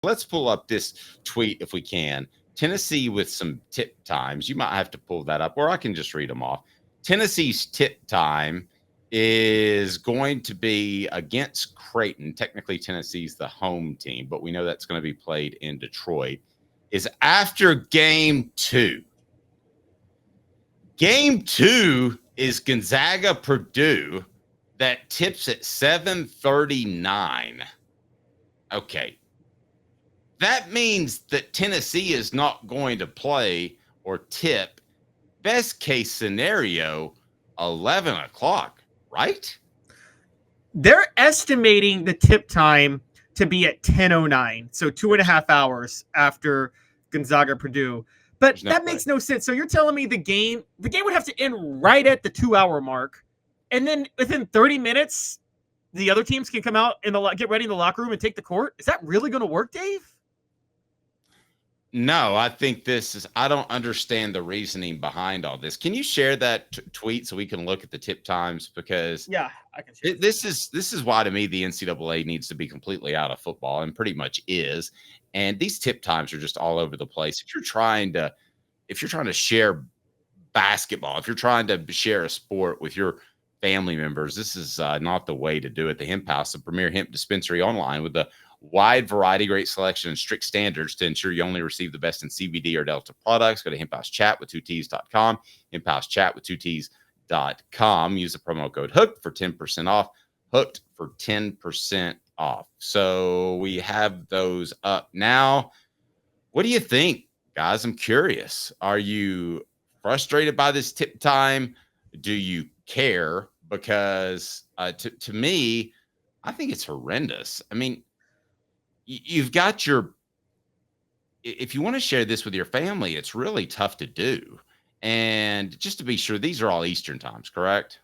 Let's pull up this tweet if we can. Tennessee with some tip times. You might have to pull that up, or I can just read them off. Tennessee's tip time is going to be against Creighton. Technically, Tennessee's the home team, but we know that's going to be played in Detroit. Is after game 2. Game 2 is Gonzaga Purdue. That tips at 7:39. Okay. That means that Tennessee is not going to play or tip. Best case scenario, 11 o'clock, right? They're estimating the tip time to be at 10:09, so 2.5 hours after Gonzaga Purdue. But that makes no sense. So you're telling me the game would have to end right at the 2-hour mark, and then within 30 minutes, the other teams can come out and get ready in the locker room and take the court? Is that really going to work, Dave? No, I think I don't understand the reasoning behind all this. Can you share that tweet so we can look at the tip times? Because yeah, I can share this is why to me the NCAA needs to be completely out of football, and pretty much is. And these tip times are just all over the place. If you're trying to share basketball, if you're trying to share a sport with your family members, this is not the way to do it. The Hemp House, the premier hemp dispensary online with the wide variety, great selection, and strict standards to ensure you only receive the best in CBD or Delta products. Go to hemphousechat2ts.com, hemphousechat2ts.com. Use the promo code HOOKED for 10% off. Hooked for 10% off. So we have those up now. What do you think, guys? I'm curious. Are you frustrated by this tip time? Do you care? Because to me, I think it's horrendous. I mean, you've got if you want to share this with your family, it's really tough to do. And just to be sure, these are all Eastern times, correct?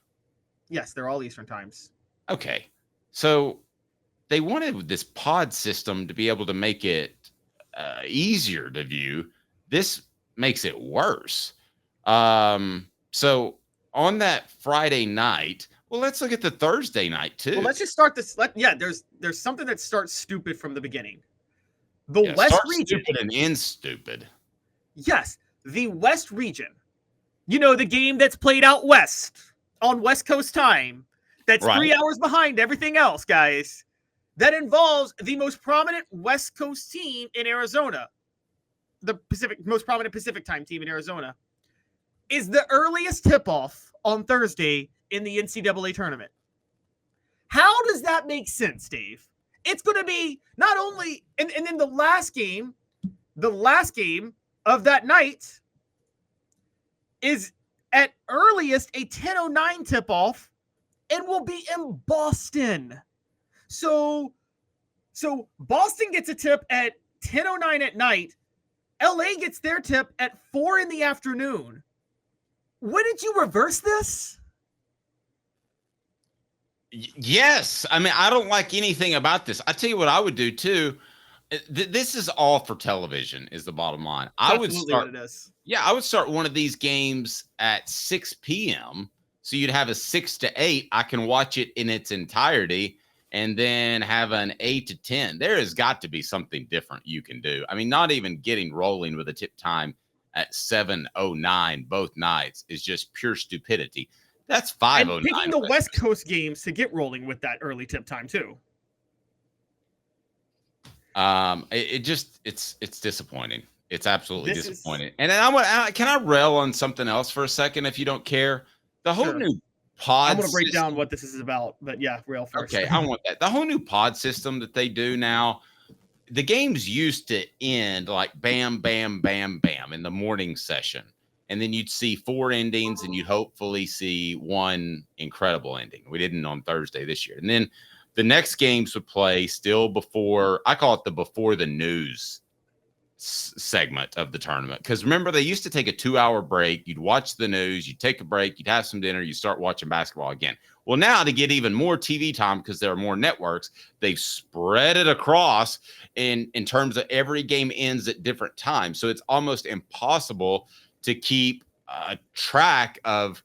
Yes, they're all Eastern times. Okay. So they wanted this pod system to be able to make it easier to view. This makes it worse. So on that Friday night, well, let's look at the Thursday night too. Well, let's just start this. There's something that starts stupid from the beginning. The West region, stupid and end stupid. Yes, the West region. You know, the game that's played out west on West Coast time. That's right. 3 hours behind everything else, guys. That involves the most prominent West Coast team in Arizona, the most prominent Pacific time team in Arizona, is the earliest tip-off on Thursday in the NCAA tournament. How does that make sense, Dave? It's going to be not only, and then the last game of that night is at earliest a 10:09 tip-off and will be in Boston. So Boston gets a tip at 10:09 at night. LA gets their tip at 4 in the afternoon. Wouldn't you reverse this? Yes. I mean, I don't like anything about this. I tell you what I would do too. This is all for television is the bottom line. I would start one of these games at 6 p.m. So you'd have a 6 to 8. I can watch it in its entirety and then have an 8 to 10. There has got to be something different you can do. I mean, not even getting rolling with a tip time at 7:09 both nights is just pure stupidity. That's 5:09. And picking the West Coast games to get rolling with that early tip time too. It's disappointing. It's absolutely disappointing. And then can I rail on something else for a second if you don't care? The whole new pod. I'm going to break down what this is about, but yeah, rail first. Okay, I want that. The whole new pod system that they do now. The games used to end like bam, bam, bam, bam in the morning session. And then you'd see 4 endings and you'd hopefully see one incredible ending. We didn't on Thursday this year. And then the next games would play still before, I call it the before the news segment of the tournament. Because remember, they used to take a 2-hour break. You'd watch the news, you'd take a break, you'd have some dinner, you start watching basketball again. Well, now to get even more TV time, because there are more networks, they've spread it across in terms of every game ends at different times. So it's almost impossible to keep track of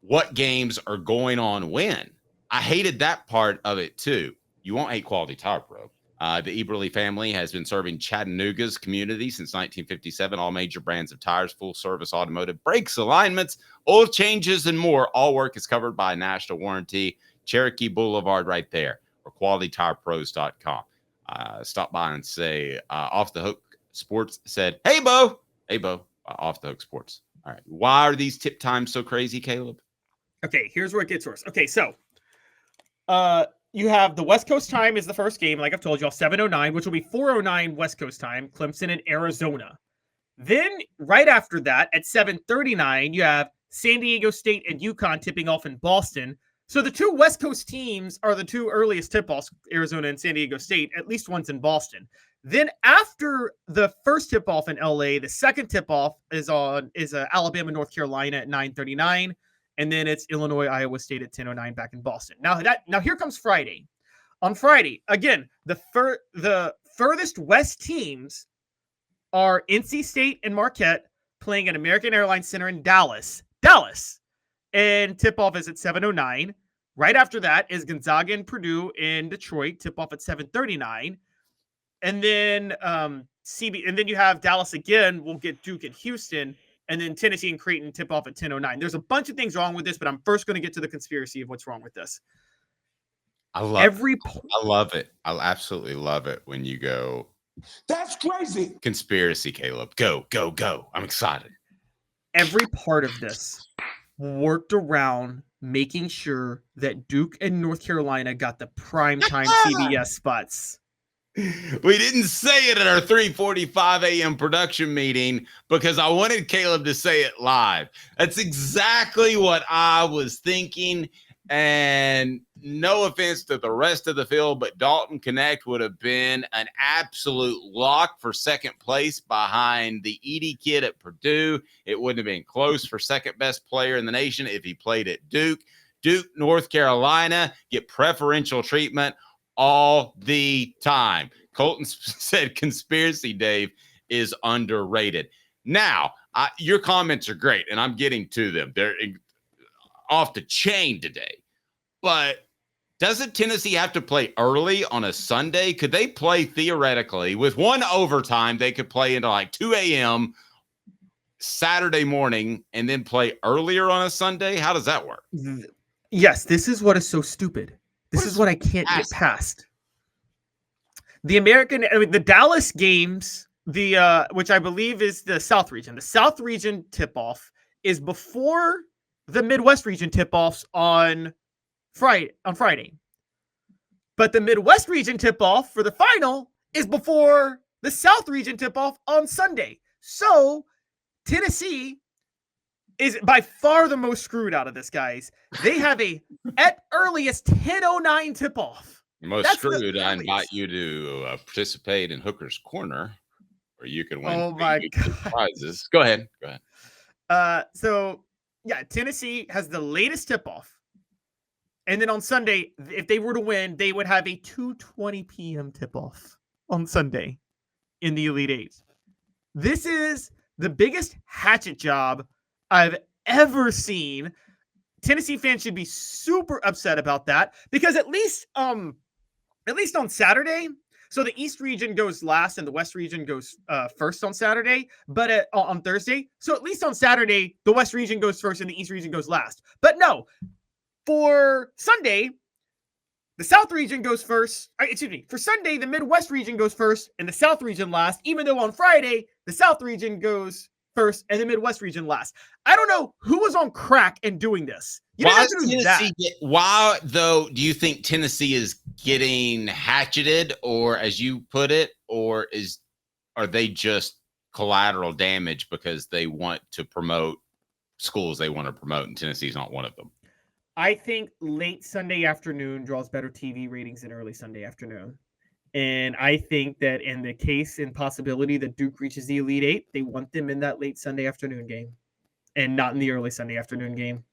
what games are going on when. I hated that part of it too. You won't hate Quality Tire Pro. The Eberle family has been serving Chattanooga's community since 1957. All major brands of tires, full service automotive, brakes, alignments, oil changes, and more. All work is covered by a national warranty. Cherokee Blvd right there, or qualitytirepros.com. Stop by and say, Off the Hook Sports said, hey, Bo. Hey, Bo. Off the Hook Sports. All right. Why are these tip times so crazy, Caleb? Okay, here's where it gets worse. Okay, so you have the West Coast time is the first game, like I've told you all, 7:09, which will be 4:09 West Coast time, Clemson and Arizona. Then right after that, at 7:39, you have San Diego State and UConn tipping off in Boston. So the two West Coast teams are the two earliest tip-offs, Arizona and San Diego State. At least one's in Boston. Then after the first tip-off in LA, the second tip-off is Alabama, North Carolina at 9:39. And then it's Illinois, Iowa State at 10:09 back in Boston. Now here comes Friday. On Friday, again, the furthest west teams are NC State and Marquette playing at American Airlines Center in Dallas. And tip-off is at 7:09. Right after that is Gonzaga and Purdue in Detroit. Tip-off at 7:39. And then and then you have Dallas again. We'll get Duke and Houston. And then Tennessee and Creighton tip off at 10:09. There's a bunch of things wrong with this, but I'm first going to get to the conspiracy of what's wrong with this. I love it. I absolutely love it when you go, that's crazy. Conspiracy, Caleb. Go. I'm excited. Every part of this worked around making sure that Duke and North Carolina got the primetime CBS spots. We didn't say it at our 3:45 a.m. production meeting because I wanted Caleb to say it live. That's exactly what I was thinking. And no offense to the rest of the field, but Dalton Connect would have been an absolute lock for second place behind the Edey kid at Purdue. It wouldn't have been close for second best player in the nation if he played at Duke. Duke, North Carolina get preferential treatment all the time. Colton said conspiracy Dave is underrated. Now, your comments are great, and I'm getting to them. They're off the chain today. But doesn't Tennessee have to play early on a Sunday? Could they play theoretically with one overtime? They could play into like 2 a.m. Saturday morning and then play earlier on a Sunday? How does that work? Yes, this is what is so stupid. This is what I can't get past. The Dallas games, which I believe is the South region. The South region tip-off is before the Midwest region tip-offs on Friday. But the Midwest region tip-off for the final is before the South region tip-off on Sunday. So Tennessee is by far the most screwed out of this, guys. They have at earliest 10:09 tip-off. Most screwed. I invite you to participate in Hooker's Corner, where you can win prizes. Go ahead. So yeah, Tennessee has the latest tip-off. And then on Sunday, if they were to win, they would have a 2:20 p.m. tip-off on Sunday in the Elite Eight. This is the biggest hatchet job I've ever seen. Tennessee fans should be super upset about that because at least on Saturday, so the East region goes last and the West region goes first on Saturday, but on Thursday. So at least on Saturday, the West region goes first and the East region goes last. But no, for Sunday, the South region goes first. For Sunday, the Midwest region goes first and the South region last, even though on Friday, the South region goes first and the Midwest region last. I don't know who was on crack and doing this. Why, though, do you think Tennessee is getting hatcheted, or as you put it, or are they just collateral damage because they want to promote schools they want to promote, and Tennessee's not one of them? I think late Sunday afternoon draws better TV ratings than early Sunday afternoon. And I think that in the case and possibility that Duke reaches the Elite Eight, they want them in that late Sunday afternoon game and not in the early Sunday afternoon game.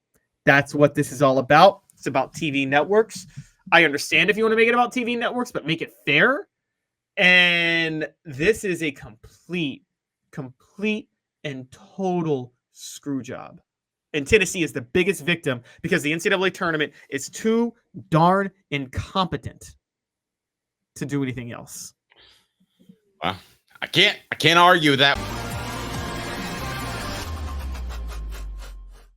That's what this is all about. It's about TV networks. I understand if you want to make it about TV networks, but make it fair. And this is a complete and total screw job. And Tennessee is the biggest victim because the NCAA tournament is too darn incompetent to do anything else. Well, I can't argue with that.